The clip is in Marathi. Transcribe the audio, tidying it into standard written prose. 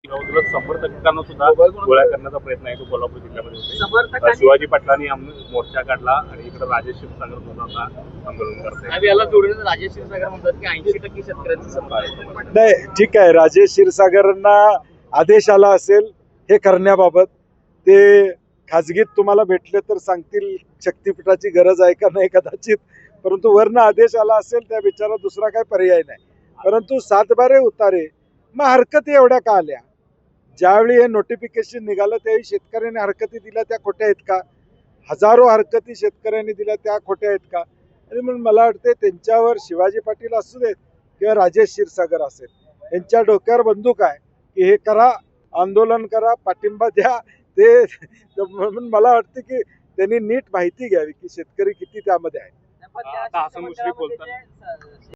विरोधात समर्थकांना सुद्धा गोळ्या करण्याचा प्रयत्न आहे तो कोल्हापूर जिल्ह्यामध्ये होते. शिवाजी पाटलांनी मोर्चा काढला आणि इकडे राजेश क्षीरसागर सुद्धा आंदोलन करते. याला जोडून राजेश क्षीरसागर म्हणतात की 80% शेतकऱ्यांचं समर्थन. नाही, ठीक आहे. राजेश क्षीरसागरांना आदेश आला असेल हे करण्याबाबत, ते खाजगीत तुम्हाला भेटले तर सांगतील शक्तीपीठाची गरज आहे का नाही कदाचित, परंतु वरनं आदेश आला असेल त्या विचारात दुसरा काही पर्याय नाही. परंतु 7/12 उतारे मग हरकती एवढ्या का आल्या? ज्यावेळी हे नोटिफिकेशन निघालं त्यावेळी शेतकऱ्यांनी हरकती दिल्या त्या खोट्या आहेत का? हजारो हरकती शेतकऱ्यांनी दिल्या त्या खोट्या आहेत का? आणि म्हणून मला वाटते त्यांच्यावर शिवाजी पाटील असू देत किंवा राजेश क्षीरसागर असेल, यांच्या डोक्यावर बंदूक आहे की हे करा, आंदोलन करा, पाठिंबा द्या. ते म्हणून मला वाटतं की त्यांनी नीट माहिती घ्यावी की शेतकरी किती त्यामध्ये आहे. आता हसन मुश्रीफ बोलतात